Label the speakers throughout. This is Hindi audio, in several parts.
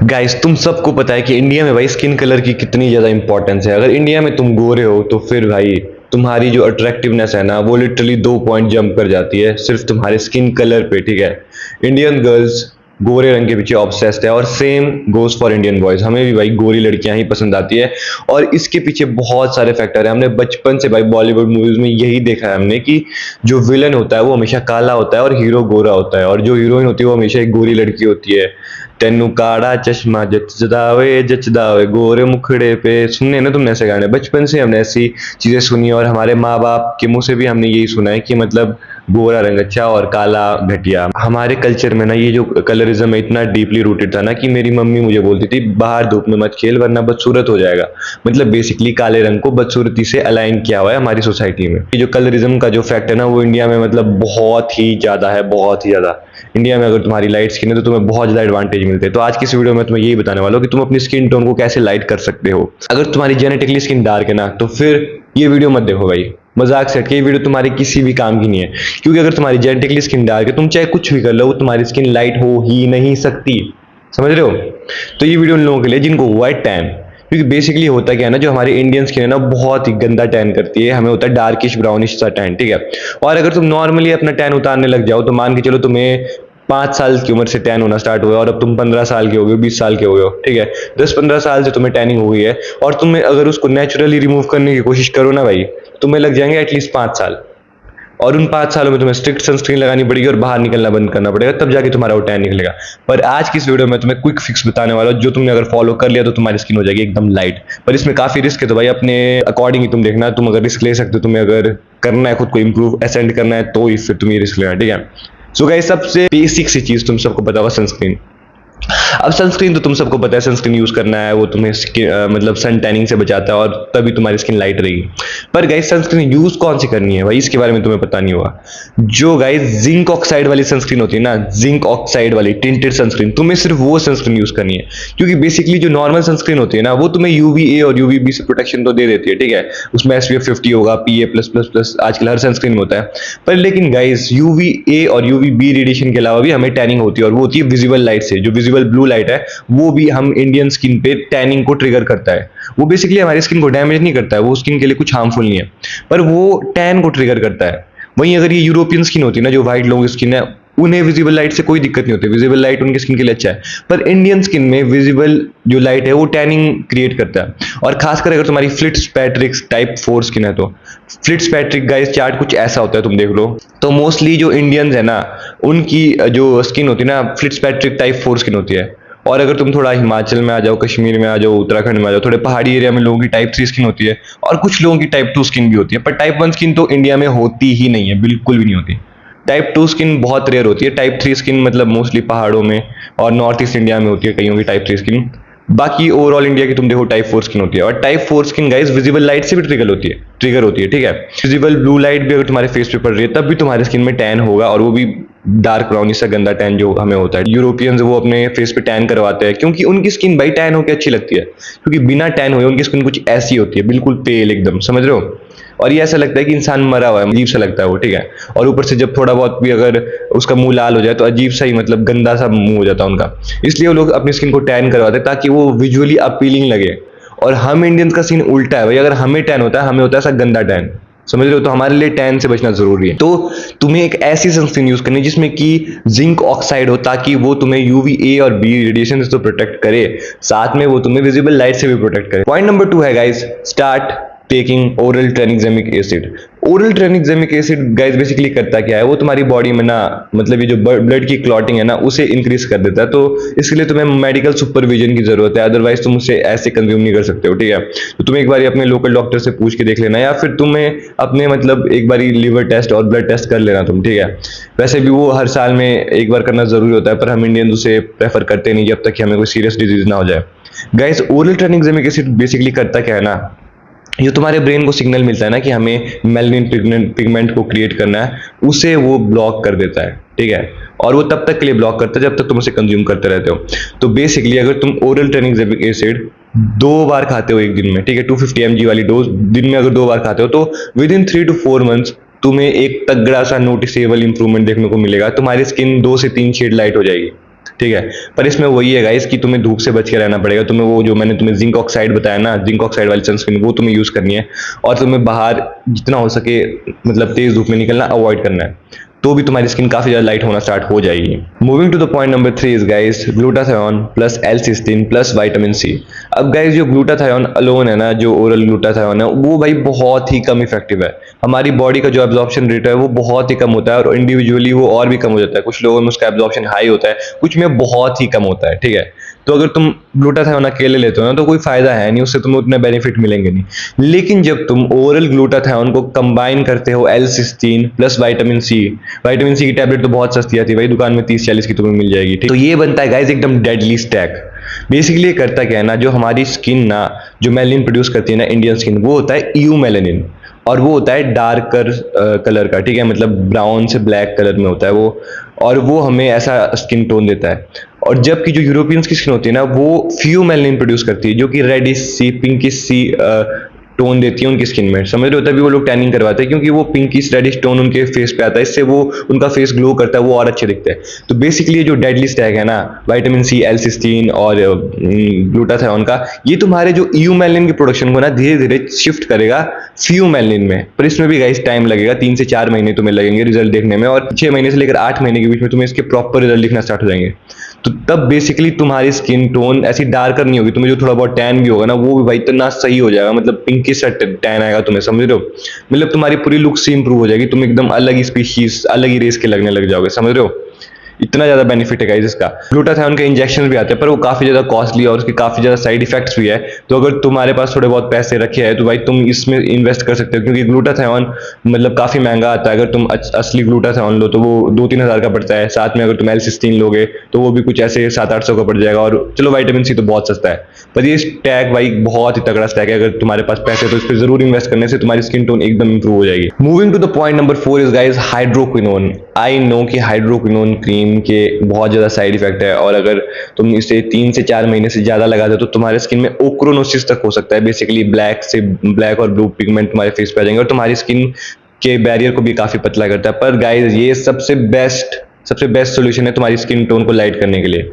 Speaker 1: गाइस तुम सबको पता है कि इंडिया में भाई स्किन कलर की कितनी ज़्यादा इंपॉर्टेंस है। अगर इंडिया में तुम गोरे हो तो फिर भाई तुम्हारी जो अट्रैक्टिवनेस है ना वो लिटरली 2 पॉइंट जंप कर जाती है सिर्फ तुम्हारे स्किन कलर पे। ठीक है, इंडियन गर्ल्स गोरे रंग के पीछे ऑब्सेस्ड है और same goes for Indian boys. हमें भी भाई गोरी लड़कियां ही पसंद आती है और इसके पीछे बहुत सारे फैक्टर है। हमने बचपन से भाई बॉलीवुड मूवीज में यही देखा है हमने कि जो विलन होता है वो हमेशा काला होता है और हीरो गोरा होता है, और जो हीरोइन होती है वो हमेशा एक गोरी लड़की होती है। तेनू काड़ा चश्मा जचदावे जचदावे गोरे मुखड़े पे, सुनने ना तुमने ऐसे गाने, बचपन से हमने ऐसी चीजें सुनी और हमारे माँ बाप के मुंह से भी हमने यही सुना है कि मतलब गोरा रंग अच्छा और काला घटिया। हमारे कल्चर में ना ये जो कलरिज्म है इतना डीपली रूटेड था ना कि मेरी मम्मी मुझे बोलती थी बाहर धूप में मत खेल वरना बदसूरत हो जाएगा। मतलब बेसिकली काले रंग को बदसूरती से अलाइन किया हुआ है हमारी सोसाइटी में। ये जो कलरिज्म का जो फैक्ट है ना वो इंडिया में मतलब बहुत ही ज्यादा है, बहुत ही ज्यादा। इंडिया में अगर तुम्हारी लाइट स्किन है तो तुम्हें बहुत ज्यादा एडवांटेज मिलते हैं। तो आज की इस वीडियो में तुम्हें यही बताने वाला हूँ कि तुम अपनी स्किन टोन को कैसे लाइट कर सकते हो। अगर तुम्हारी जेनेटिकली स्किन डार्क है ना तो फिर ये वीडियो मत देखो भाई, मजाक से हटके ये वीडियो तुम्हारे किसी भी काम की नहीं है। क्योंकि अगर तुम्हारी जेनेटिकली स्किन डार्क है तुम चाहे कुछ भी कर लो तुम्हारी स्किन लाइट हो ही नहीं सकती, समझ रहे हो। तो ये वीडियो उन लोगों के लिए जिनको व्हाइट टैन, क्योंकि बेसिकली होता क्या है ना, जो हमारी इंडियन स्किन है ना बहुत ही गंदा टैन करती है, हमें होता है डार्किश ब्राउनिश सा टैन। ठीक है, और अगर तुम नॉर्मली अपना टैन उतारने लग जाओ तो मान के चलो तुम्हें 5 साल की उम्र से टैन होना स्टार्ट हुआ और अब तुम 15 साल के हो गए, 20 साल के हो गए हो। ठीक है, 10-15 साल से तुम्हें टैनिंग हो गई है और तुम्हें अगर उसको नेचुरली रिमूव करने की कोशिश करो ना भाई, तुम्हें लग जाएंगे एटलीस्ट 5 साल। और उन 5 सालों में तुम्हें स्ट्रिक्ट सनस्क्रीन लगानी पड़ेगी और बाहर निकलना बंद करना पड़ेगा, तब जाके तुम्हारा वो टैन निकलेगा। पर आज की इस वीडियो में तुम्हें क्विक फिक्स बताने वाला हूं जो तुमने अगर फॉलो कर लिया तो तुम्हारी स्किन हो जाएगी एकदम लाइट। पर इसमें काफी रिस्क है तो भाई अपने अकॉर्डिंग ही तुम देखना। तुम अगर रिस्क ले सकते हो, तुम्हें अगर करना है खुद को इंप्रूव असेंड करना है तो फिर तुम्हें रिस्क लेना। ठीक है, सो गाइस सबसे बेसिक सी चीज तुम सबको पता होगा सनस्क्रीन। अब सनस्क्रीन तो तुम सबको पता है, सनस्क्रीन यूज करना है वो तुम्हें मतलब सन टैनिंग से बचाता है और तभी तुम्हारी स्किन लाइट रहेगी। पर गाइस सनस्क्रीन यूज कौन सी करनी है भाई, इसके बारे में तुम्हें पता नहीं होगा। जो गाइस जिंक ऑक्साइड वाली सनस्क्रीन होती है ना, जिंक ऑक्साइड वाली टिंटेड सनस्क्रीन, तुम्हें सिर्फ वो सनस्क्रीन यूज करनी है। क्योंकि बेसिकली जो नॉर्मल सनस्क्रीन होती है ना वो तुम्हें यूवीए और यूवीबी से प्रोटेक्शन तो दे देती है। ठीक है, उसमें एसपीएफ 50 होगा, PA+++ आजकल हर सनस्क्रीन में होता है। पर लेकिन गाइस यूवीए और यूवीबी रेडिएशन के अलावा भी हमें टैनिंग होती है और वो होती है विजिबल लाइट से। जो विजिबल ब्लू लाइट है वो भी हम इंडियन स्किन पे टैनिंग को ट्रिगर करता है। वो बेसिकली हमारी स्किन को डैमेज नहीं करता है, वो स्किन के लिए कुछ हार्मफुल नहीं है, पर वो टैन को ट्रिगर करता है। वहीं अगर ये यूरोपियन स्किन होती है ना, जो व्हाइट लोगों की स्किन है, उन्हें विजिबल लाइट से कोई दिक्कत नहीं होती, विजिबल लाइट उनकी स्किन के लिए अच्छा है। पर इंडियन स्किन में विजिबल जो लाइट है वो टैनिंग क्रिएट करता है। और खासकर अगर तुम्हारी फ्लिट्सपैट्रिक टाइप 4 स्किन है तो फ्लिट्सपैट्रिक गाइस चार्ट कुछ ऐसा होता है, तुम देख लो। तो मोस्टली जो इंडियंस है ना उनकी जो स्किन होती है ना फ्लिट्सपैट्रिक टाइप 4 स्किन होती है। और अगर तुम थोड़ा हिमाचल में आ जाओ, कश्मीर में आ जाओ, उत्तराखंड में आ जाओ, थोड़े पहाड़ी एरिया में लोगों की टाइप 3 स्किन होती है और कुछ लोगों की टाइप 2 स्किन भी होती है। पर टाइप 1 स्किन तो इंडिया में होती ही नहीं है, बिल्कुल भी नहीं होती। टाइप 2 स्किन बहुत रेयर होती है। टाइप 3 स्किन मतलब मोस्टली पहाड़ों में और नॉर्थ ईस्ट इंडिया में होती है कईयों की टाइप 3 स्किन। बाकी ओवरऑल इंडिया की तुम देखो टाइप 4 स्किन होती है। और type 4 skin guys visible light से भी ट्रिगर होती है। ठीक है, विजिबल ब्लू लाइट भी अगर तुम्हारे फेस पे पड़ रही है तब भी तुम्हारी स्किन में टैन होगा, और वो भी डार्क ब्राउनिश सा गंदा टैन जो हमें होता है। यूरोपियंस वो अपने फेस पे टैन करवाते हैं क्योंकि उनकी स्किन भाई टैन होकर अच्छी लगती है, क्योंकि बिना टैन हुए उनकी स्किन कुछ ऐसी होती है, बिल्कुल पेल एकदम, समझ रहे हो। और ये ऐसा लगता है कि इंसान मरा हुआ है, अजीब सा लगता है वो। ठीक है, और ऊपर से जब थोड़ा बहुत भी अगर उसका मुंह लाल हो जाए तो अजीब सा ही मतलब गंदा सा मुंह हो जाता है उनका। इसलिए वो लोग अपनी स्किन को टैन करवाते हैं ताकि वो विजुअली अपीलिंग लगे। और हम इंडियंस का सीन उल्टा है भाई, अगर हमें टैन होता है हमें होता है ऐसा गंदा टैन, समझ रहे हो। तो हमारे लिए टैन से बचना जरूरी है। तो तुम्हें एक ऐसी सनस्क्रीन यूज करनी है जिसमें कि जिंक ऑक्साइड हो, ताकि वो तुम्हें यूवीए और बी रेडिएशन से तो प्रोटेक्ट करे, साथ में वो तुम्हें विजिबल लाइट से भी प्रोटेक्ट करे। पॉइंट नंबर 2 है guys, start taking oral tranexamic acid. Oral tranexamic acid guys basically करता क्या है, वो तुम्हारी बॉडी में ना मतलब ये जो ब्लड की क्लॉटिंग है ना उसे इंक्रीज कर देता है। तो इसके लिए तुम्हें मेडिकल सुपरविजन की जरूरत है, अदरवाइज तुम उसे ऐसे कंज्यूम नहीं कर सकते हो। ठीक है, तो तुम एक बार अपने लोकल डॉक्टर से पूछ के देख लेना, या फिर तुम्हें अपने मतलब एक बार लिवर टेस्ट और ब्लड टेस्ट कर लेना तुम। ठीक है, वैसे भी वो हर साल में एक बार करना जरूरी होता है, पर हम इंडियन उसे प्रेफर करते नहीं जब तक कि हमें कोई सीरियस डिजीज ना हो जाए। Guys oral tranexamic acid basically करता क्या है ना, जो तुम्हारे ब्रेन को सिग्नल मिलता है ना कि हमें मेलानिन पिगमेंट को क्रिएट करना है, उसे वो ब्लॉक कर देता है। ठीक है, और वो तब तक के लिए ब्लॉक करता है जब तक तुम उसे कंज्यूम करते रहते हो। तो बेसिकली अगर तुम ओरल ट्रांक्सामिक एसिड 2 बार खाते हो एक दिन में, ठीक है, 250 mg वाली डोज दिन में अगर 2 बार खाते हो तो विद इन 3 to 4 मंथ्स तुम्हें एक तगड़ा सा नोटिसेबल इंप्रूवमेंट देखने को मिलेगा। तुम्हारी स्किन 2 से 3 शेड लाइट हो जाएगी। ठीक है। पर इसमें वही है गाइस कि तुम्हें धूप से बच के रहना पड़ेगा। तुम्हें वो जो मैंने तुम्हें जिंक ऑक्साइड बताया ना, जिंक ऑक्साइड वाली सनस्क्रीन, वो तुम्हें यूज करनी है। और तुम्हें बाहर जितना हो सके मतलब तेज धूप में निकलना अवॉइड करना है, तो भी तुम्हारी स्किन काफी ज्यादा लाइट होना स्टार्ट हो जाएगी। Moving to the point number 3 is guys glutathione plus L cysteine plus vitamin C. अब गाइस जो ग्लूटाथायोन अलोन है ना, जो ओरल ग्लूटाथायोन है, वो भाई बहुत ही कम इफेक्टिव है। हमारी बॉडी का जो एब्जॉर्प्शन रेट है वो बहुत ही कम होता है, और इंडिविजुअली वो और भी कम हो जाता है। कुछ लोगों में उसका एब्जॉर्प्शन हाई होता है, कुछ में बहुत ही कम होता है, ठीक है। तो अगर तुम ग्लूटाथायोन अकेले लेते हो ना तो कोई फायदा है नहीं, उससे तुम्हें उतने बेनिफिट मिलेंगे नहीं। लेकिन जब तुम ओरल ग्लूटाथायोन को कंबाइन करते हो L-सिस्टीन प्लस विटामिन सी की टैबलेट तो बहुत सस्ती आती है भाई, दुकान में 30-40 की तुम्हें मिल जाएगी, ठीक। तो ये बनता है गाइस एकदम डेडली स्टैक। बेसिकली ये करता क्या है ना, जो हमारी स्किन ना जो मेलानिन प्रोड्यूस करती है ना, इंडियन स्किन, वो होता है EU मेलानिन, और वो होता है डार्कर कलर का, ठीक है, मतलब ब्राउन से ब्लैक कलर में होता है वो, और वो हमें ऐसा स्किन टोन देता है। और जबकि जो यूरोपियंस की स्किन होती है ना, वो फ्यू मेलानिन प्रोड्यूस करती है, जो कि रेडिश सी पिंकिश सी टोन देती है उनकी स्किन में, समझ रहे हो। तभी वो लोग टैनिंग करवाते हैं, क्योंकि वो पिंकिश रेडिश टोन उनके फेस पे आता है, इससे वो उनका फेस ग्लो करता है, वो और अच्छे दिखते हैं। तो बेसिकली ये जो डेडली स्टैक है ना, विटामिन सी, L-सिस्टीन और ग्लूटाथायोन का, ये तुम्हारे जो EU मेलानिन की प्रोडक्शन को ना धीरे धीरे शिफ्ट करेगा फ्यू मेलानिन में। पर इसमें भी गाइस टाइम लगेगा, 3 से 4 महीने तुम्हें लगेंगे रिजल्ट देखने में, और 6 महीने से लेकर 8 महीने के बीच में तुम्हें इसके प्रॉपर रिजल्ट दिखना स्टार्ट हो जाएंगे। तो तब बेसिकली तुम्हारी स्किन टोन ऐसी डार्कर नहीं होगी, तुम्हें जो थोड़ा बहुत टैन भी होगा ना, वो भी भाई इतना सही हो जाएगा, मतलब पिंकी सा टैन आएगा तुम्हें, समझ रहे हो। मतलब तुम्हारी पूरी लुक से इंप्रूव हो जाएगी, तुम एकदम अलग ही स्पीशीज, अलग ही रेस के लगने लग जाओगे, समझ रहे हो। इतना ज्यादा बेनिफिट है गाइस इसका। ग्लूटाथायोन के इंजेक्शन भी आते हैं, पर वो काफी ज्यादा कॉस्टली और उसके काफी ज्यादा साइड इफेक्ट्स भी है। तो अगर तुम्हारे पास थोड़े बहुत पैसे रखे हैं तो भाई तुम इसमें इन्वेस्ट कर सकते हो, क्योंकि ग्लूटाथायोन मतलब काफी महंगा आता है। अगर तुम असली ग्लूटाथायोन लो तो वो 2-3 हज़ार का पड़ता है, साथ में अगर तुम L-सिस्टीन लोगे तो वो भी कुछ ऐसे 700-800 का पड़ जाएगा। और चलो विटामिन सी तो बहुत सस्ता है, पर ये स्टैक भाई बहुत ही तगड़ा स्टैक है। अगर तुम्हारे पास पैसे तो इस पर जरूर इन्वेस्ट करने से तुम्हारी स्किन टोन एकदम इंप्रूव हो जाएगी। Moving to the point number 4 is guys hydroquinone. I know कि हाइड्रोक्विनोन क्रीम के बहुत ज़्यादा साइड इफेक्ट है, और अगर तुम इसे 3 से 4 महीने से ज़्यादा लगाते हो तो तुम्हारे स्किन में ओक्रोनोसिस तक हो सकता है। बेसिकली ब्लैक और ब्लू पिगमेंट तुम्हारे फेस पे आ जाएंगे, और तुम्हारी स्किन के बैरियर को भी काफ़ी पतला करता है। पर गाइज ये सबसे बेस्ट सोल्यूशन है तुम्हारी स्किन टोन को लाइट करने के लिए।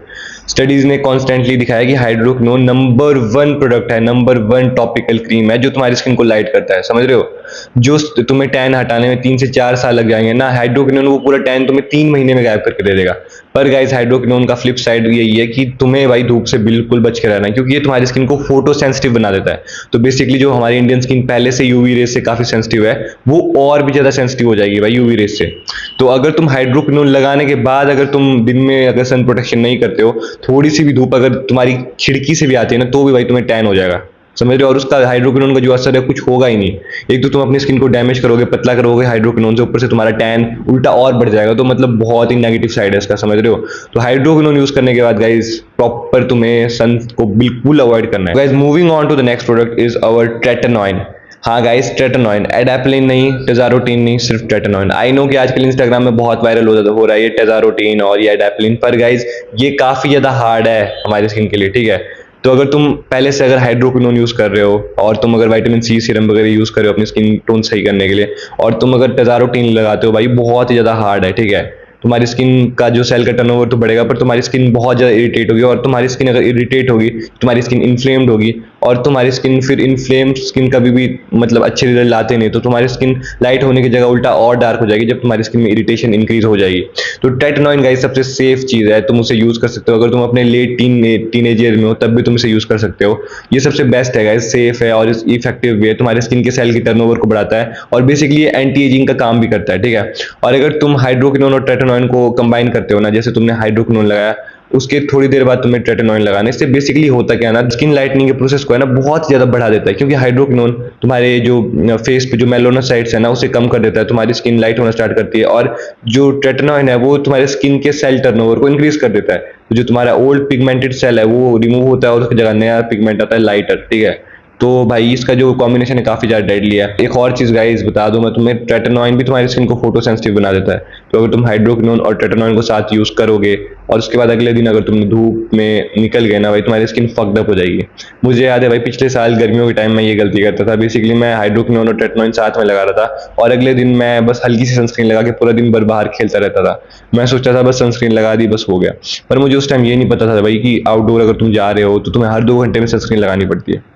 Speaker 1: स्टडीज ने कॉन्स्टेंटली दिखाया कि हाइड्रोक्विनोन नंबर 1 प्रोडक्ट है, नंबर 1 टॉपिकल क्रीम है जो तुम्हारी स्किन को लाइट करता है, समझ रहे हो। जो तुम्हें टैन हटाने में 3 से 4 साल लग जाएंगे ना, हाइड्रोक्विनोन वो पूरा टैन तुम्हें 3 महीने में गायब करके दे देगा। पर गाइस हाइड्रोक्विनोन का फ्लिप साइड यही है कि तुम्हें भाई धूप से बिल्कुल बच के रहना है, क्योंकि ये तुम्हारी स्किन को फोटो सेंसिटिव बना देता है। तो बेसिकली जो हमारी इंडियन स्किन पहले से यूवी रेस से काफी सेंसिटिव है, वो और भी ज्यादा सेंसिटिव हो जाएगी भाई यूवी रेस से। तो अगर तुम हाइड्रोक्विनोन लगाने के बाद अगर तुम दिन में अगर सन प्रोटेक्शन नहीं करते हो, थोड़ी सी भी धूप अगर तुम्हारी खिड़की से भी आती है ना, तो भी भाई तुम्हें टैन हो जाएगा, समझ रहे हो। और उसका हाइड्रोक्विनोन का जो असर है कुछ होगा ही नहीं। एक तो तुम अपनी स्किन को डैमेज करोगे, पतला करोगे हाइड्रोक्विनोन से, ऊपर से तुम्हारा टैन उल्टा और बढ़ जाएगा। तो मतलब बहुत ही नेगेटिव साइड है इसका, समझ रहे हो। तो हाइड्रोक्विनोन यूज करने के बाद गाइज प्रॉपर तुम्हें सन को बिल्कुल अवॉइड करना है। Guys moving on to the next product is our tretinoin. हाँ गाइस, ट्रेटेनॉइन, एडाप्लिन नहीं, टेजारोटीन नहीं, सिर्फ ट्रेटेनॉइन। आई नो कि आजकल इंस्टाग्राम में बहुत वायरल हो रहा है ये टेजारोटीन और ये एडाप्लिन, पर गाइस ये काफी ज्यादा हार्ड है हमारी स्किन के लिए, ठीक है। तो अगर तुम पहले से अगर हाइड्रोक्विनोन यूज कर रहे हो, और तुम अगर विटामिन सी सीरम वगैरह यूज कर रहे हो अपनी स्किन टोन सही करने के लिए, और तुम अगर टेजारोटीन लगाते हो, भाई बहुत ही ज्यादा हार्ड है, ठीक है। तुम्हारी स्किन का जो सेल का टर्नओवर तो बढ़ेगा, पर तुम्हारी स्किन बहुत ज़्यादा इरिटेट होगी, और तुम्हारी स्किन अगर इरिटेट होगी तुम्हारी स्किन इन्फ्लेम्ड होगी, और तुम्हारी स्किन फिर इन्फ्लेम्ड स्किन कभी भी मतलब अच्छे रिजल्ट लाते नहीं। तो तुम्हारी स्किन लाइट होने की जगह उल्टा और डार्क हो जाएगी जब तुम्हारी स्किन में इरिटेशन इंक्रीज हो जाएगी। तो ट्रेटेनॉइन गाइस सबसे सेफ चीज़ है, तुम उसे यूज़ कर सकते हो। अगर तुम अपने लेट टीनेज ईयर में हो तब भी तुम इसे यूज़ कर सकते हो। ये सबसे बेस्ट है गाइस, सेफ है और इफेक्टिव भी है, तुम्हारे स्किन के सेल की टर्नओवर को बढ़ाता है, और बेसिकली ये एंटी एजिंग का काम भी करता है, ठीक है। और अगर तुम हाइड्रोक्विनोन और ट्रेटेनॉइन को कंबाइन करते हो ना, जैसे तुमने हाइड्रोक्विनोन लगाया, उसके थोड़ी देर बाद तुम्हें ट्रेटेनॉइन लगाना, इससे बेसिकली होता क्या है ना, स्किन लाइटनिंग के प्रोसेस को है ना बहुत ज्यादा बढ़ा देता है। क्योंकि हाइड्रोक्विनोन तुम्हारे जो फेस पे जो मेलानोसाइट्स है ना उसे कम कर देता है, तुम्हारी स्किन लाइट होना स्टार्ट करती है। और जो ट्रेटेनॉइन है वो तुम्हारे स्किन के सेल टर्नओवर को इंक्रीज कर देता है। तो जो तुम्हारा ओल्ड पिगमेंटेड सेल है वो रिमूव होता है और उसकी जगह नया पिगमेंट आता है लाइटर, ठीक है। तो भाई इसका जो कॉम्बिनेशन है काफ़ी ज़्यादा डेडली है। एक और चीज़ गाइस बता दूं मैं तुम्हें, ट्रेटानॉइन भी तुम्हारी स्किन को फोटो सेंसिटिव बना देता है। तो अगर तुम हाइड्रोक्विनोन और ट्रेटानॉइन को साथ यूज़ करोगे और उसके बाद अगले दिन अगर तुम धूप में निकल गए ना भाई, तुम्हारी स्किन फक्ड अप हो जाएगी। मुझे याद है भाई, पिछले साल गर्मियों के टाइम में ये गलती करता था। बेसिकली मैं हाइड्रोक्विनोन और ट्रेटानॉइन साथ में लगा रहा था और अगले दिन मैं बस हल्की सी सनस्क्रीन लगा के पूरा दिन भर बाहर खेलता रहता था। मैं सोचता था बस सनस्क्रीन लगा दी बस हो गया, पर मुझे उस टाइम ये नहीं पता था भाई कि आउटडोर अगर तुम जा रहे हो तो तुम्हें हर 2 घंटे में सनस्क्रीन लगानी पड़ती है।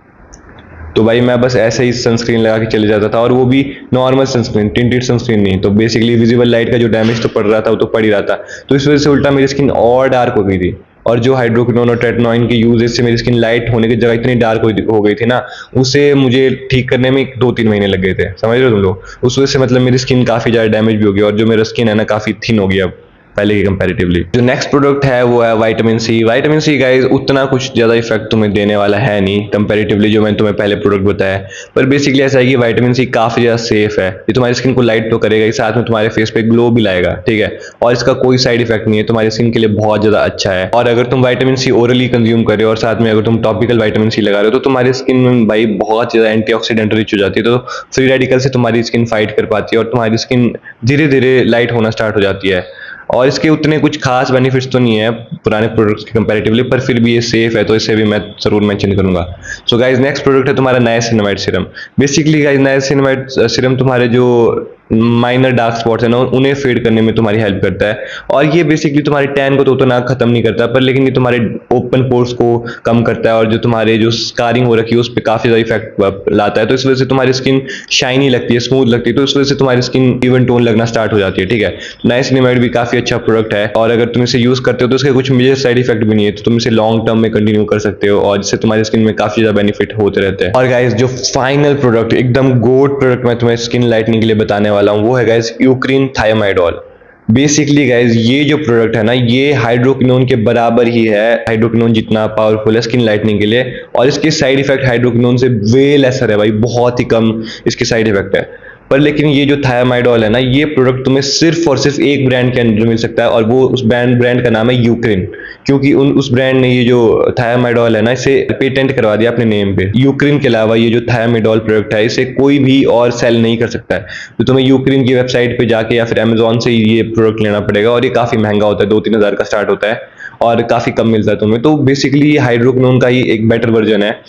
Speaker 1: तो भाई मैं बस ऐसे ही सनस्क्रीन लगा के चले जाता था, और वो भी नॉर्मल सनस्क्रीन, टिंटेड सनस्क्रीन नहीं। तो बेसिकली विजिबल लाइट का जो डैमेज तो पड़ रहा था वो तो पड़ ही रहा था, तो इस वजह से उल्टा मेरी स्किन और डार्क हो गई थी। और जो हाइड्रोक्विनोन और ट्रेटानॉइन के यूजेज से मेरी स्किन लाइट होने की जगह इतनी डार्क हो गई थी ना, उसे मुझे ठीक करने में 2-3 महीने लग गए थे। समझ रहे हो तुम लोग? उस वजह से मतलब मेरी स्किन काफ़ी ज़्यादा डैमेज भी हो गई, और जो मेरा स्किन है ना काफ़ी थिन हो गया अब पहले की कंपैरेटिवली। जो नेक्स्ट प्रोडक्ट है वो है vitamin C. Vitamin C guys उतना कुछ ज़्यादा इफेक्ट तुम्हें देने वाला है नहीं कंपैरेटिवली जो मैंने तुम्हें पहले प्रोडक्ट बताया, पर बेसिकली ऐसा है कि विटामिन सी काफ़ी ज़्यादा सेफ है। ये तुम्हारी स्किन को लाइट तो करेगा ही, साथ में तुम्हारे फेस पे ग्लो भी लाएगा, ठीक है। और इसका कोई साइड इफेक्ट नहीं है, तुम्हारी स्किन के लिए बहुत ज़्यादा अच्छा है। और अगर तुम विटामिन सी ओरली कंज्यूम कर रहे हो और साथ में अगर तुम टॉपिकल विटामिन सी लगा रहे हो तो तुम्हारी स्किन भाई बहुत ज़्यादा एंटीऑक्सीडेंट रिच हो जाती है। तो फ्री रेडिकल से तुम्हारी स्किन फाइट कर पाती है और तुम्हारी स्किन धीरे धीरे लाइट होना स्टार्ट हो जाती है। और इसके उतने कुछ खास बेनिफिट्स तो नहीं है पुराने प्रोडक्ट्स के कंपैरेटिवली, पर फिर भी ये सेफ है तो इसे भी मैं जरूर मेंशन करूंगा। सो गाइस नेक्स्ट प्रोडक्ट है तुम्हारा niacinamide serum. Basically guys niacinamide serum तुम्हारे जो माइनर डार्क स्पॉट्स है ना उन्हें फेड करने में तुम्हारी हेल्प करता है। और ये बेसिकली तुम्हारे टैन को तो उतना खत्म नहीं करता, पर लेकिन ये तुम्हारे ओपन पोर्स को कम करता है और जो तुम्हारे जो स्कारिंग हो रखी है उस पर काफी ज्यादा इफेक्ट लाता है। तो इस वजह से तुम्हारी स्किन शाइनी लगती है, स्मूथ लगती है, तो इस वजह से तुम्हारी स्किन इवन टोन लगना स्टार्ट हो जाती है, ठीक है। नाइसिनामाइड भी काफी अच्छा प्रोडक्ट है, और अगर तुम इसे यूज करते हो तो इसके कुछ मेजर साइड इफेक्ट भी नहीं है, तो तुम इसे लॉन्ग टर्म में कंटिन्यू कर सकते हो और इससे तुम्हारी स्किन में काफी ज्यादा बेनिफिट होते रहते हैं। और गाइस जो फाइनल प्रोडक्ट, एकदम गोड प्रोडक्ट मैं तुम्हें स्किन लाइटनिंग के लिए बताने वाला हूँ वो है गाइस यूक्रेन थायोमाइडोल। बेसिकली गाइज ये जो प्रोडक्ट है ना ये हाइड्रोक्विनोन के बराबर ही है, हाइड्रोक्विनोन जितना पावरफुल है स्किन लाइटनिंग के लिए, और इसके साइड इफेक्ट हाइड्रोक्विनोन से वे लेसर है भाई, बहुत ही कम इसके साइड इफेक्ट है। पर लेकिन ये जो थायोमाइडोल है ना ये प्रोडक्ट तुम्हें सिर्फ और सिर्फ एक ब्रांड के अंदर मिल सकता है, और वो उस ब्रांड का नाम है यूक्रेन। क्योंकि उस ब्रांड ने ये जो थायोमाइडोल है ना इसे पेटेंट करवा दिया अपने नेम पे। यूक्रेन के अलावा ये जो थायोमाइडोल प्रोडक्ट है इसे कोई भी और सेल नहीं कर सकता है। तो तुम्हें यूक्रेन की वेबसाइट पे जाके या फिर अमेजोन से ये प्रोडक्ट लेना पड़ेगा, और ये काफी महंगा होता है, 2-3 हज़ार का स्टार्ट होता है और काफी कम मिलता है तुम्हें। तो बेसिकली ये हाइड्रोक्विनोन का ही एक बेटर वर्जन है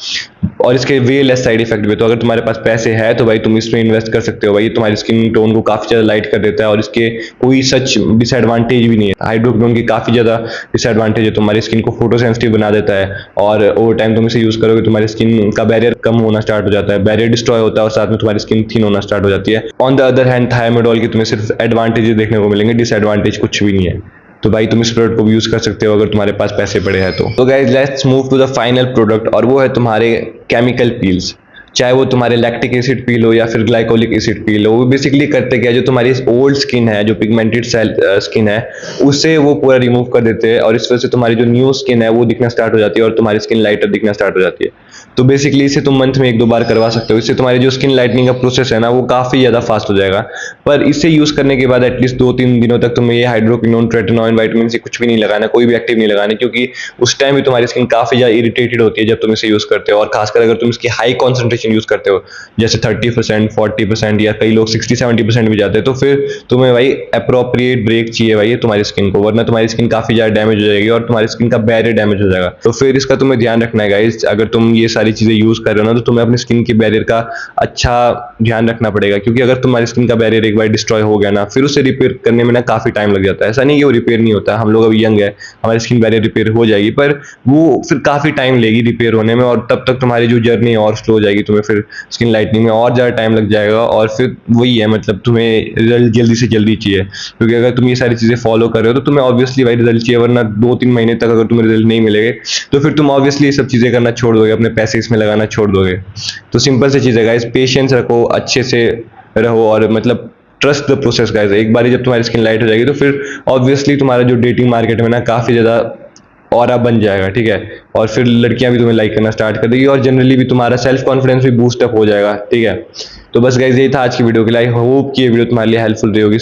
Speaker 1: और इसके वे लेस साइड इफेक्ट भी। तो अगर तुम्हारे पास पैसे है तो भाई तुम इसमें इन्वेस्ट कर सकते हो भाई, तुम्हारी स्किन टोन को काफी ज्यादा लाइट कर देता है और इसके कोई सच डिसएडवांटेज भी नहीं है। हाइड्रोक्विनोन की काफी ज्यादा डिसएडवांटेज है, तुम्हारी स्किन को फोटो सेंसिटिव बना देता है, और ओवर टाइम तुम इसे यूज करोगे तुम्हारी स्किन का बैरियर कम होना स्टार्ट हो जाता है, बैरियर डिस्ट्रॉय होता है और साथ में तुम्हारी स्किन थिन होना स्टार्ट हो जाती है। ऑन द अदर हैंड थायोमाइडोल की तुम्हें सिर्फ एडवांटेजेस देखने को मिलेंगे, डिसएडवांटेज कुछ भी नहीं है। तो भाई तुम इस प्रोडक्ट को भी यूज कर सकते हो अगर तुम्हारे पास पैसे पड़े हैं तो guys let's move to the final product, और वो है तुम्हारे केमिकल पील्स। चाहे वो तुम्हारे लैक्टिक एसिड पील हो या फिर ग्लाइकोलिक एसिड पील हो, वो बेसिकली करते क्या है, जो तुम्हारी ओल्ड स्किन है, जो पिगमेंटेड स्किन है, उससे वो पूरा रिमूव कर देते हैं, और इस वजह से तुम्हारी जो न्यू स्किन है वो दिखना स्टार्ट हो जाती है और तुम्हारी स्किन लाइटर दिखना स्टार्ट हो जाती है। तो बेसिकली इसे तुम मंथ में 1-2 बार करवा सकते हो, इससे तुम्हारी जो स्किन लाइटनिंग का प्रोसेस है ना वो काफी ज्यादा फास्ट हो जाएगा। पर इसे यूज करने के बाद एटलीस्ट 2-3 दिनों तक तुम्हें ये हाइड्रोक्विनोन, ट्रेटानॉइन, विटामिन सी कुछ भी नहीं लगाना, कोई भी एक्टिव नहीं लगाना, क्योंकि उस टाइम भी तुम्हारी स्किन काफी ज्यादा इरिटेटेड होती है जब तुम इसे यूज करते हो, और खासकर अगर तुम इसकी हाई कॉन्सेंट्रेशन यूज करते हो जैसे 30%, 40% या कई लोग 60-70% भी जाते हैं, तो फिर तुम्हें भाई अप्रोप्रिएट ब्रेक चाहिए भाई तुम्हारी स्किन को, वरना तुम्हारी स्किन काफी ज्यादा डैमेज हो जाएगी और तुम्हारी स्किन का बैरियर डैमेज हो जाएगा। तो फिर इसका तुम्हें ध्यान रखना है गाइस, अगर तुम ये सारी चीजें यूज कर रहे हो ना तो तुम्हें अपनी स्किन के बैरियर का अच्छा ध्यान रखना पड़ेगा, क्योंकि अगर तुम्हारी स्किन का बैरियर एक बार डिस्ट्रॉय हो गया ना फिर उसे रिपेयर करने में ना काफी टाइम लग जाता है। ऐसा नहीं कि वो रिपेयर नहीं होता, हम लोग अभी यंग है, हमारी स्किन बैरियर रिपेयर हो जाएगी, पर वो फिर काफी टाइम लेगी रिपेयर होने में, और तब तक तुम्हारी जो जर्नी और स्लो हो जाएगी, तुम्हें फिर स्किन लाइटनिंग में और ज्यादा टाइम लग जाएगा, और फिर वही है मतलब तुम्हें रिजल्ट जल्दी से जल्दी चाहिए। क्योंकि अगर तुम ये सारी चीजें फॉलो कर रहे हो तो तुम्हें ऑब्वियसली भाई रिजल्ट चाहिए, वरना 2-3 महीने तक अगर तुम्हें रिजल्ट नहीं मिलेंगे तो फिर तुम ऑब्वियसली ये सब चीजें करना छोड़ दोगे, अपने पैसे इसमें लगाना छोड़ दोगे। तो सिंपल सी चीज है गाइस, पेशेंस रखो, अच्छे से रहो, और मतलब ट्रस्ट द प्रोसेस गाइस। एक बार जब तुम्हारी स्किन लाइट हो जाएगी तो फिर ऑब्वियसली तुम्हारा जो डेटिंग मार्केट में ना काफी ज्यादा ऑरा बन जाएगा, ठीक है, और फिर लड़कियां भी तुम्हें लाइक करना स्टार्ट कर देगी, और जनरली भी तुम्हारा सेल्फ कॉन्फिडेंस भी बूस्ट अप हो जाएगा, ठीक है। तो बस गाइस यही था आज की वीडियो के लिए, आई होप कि ये वीडियो तुम्हारे लिए हेल्पफुल रही होगी।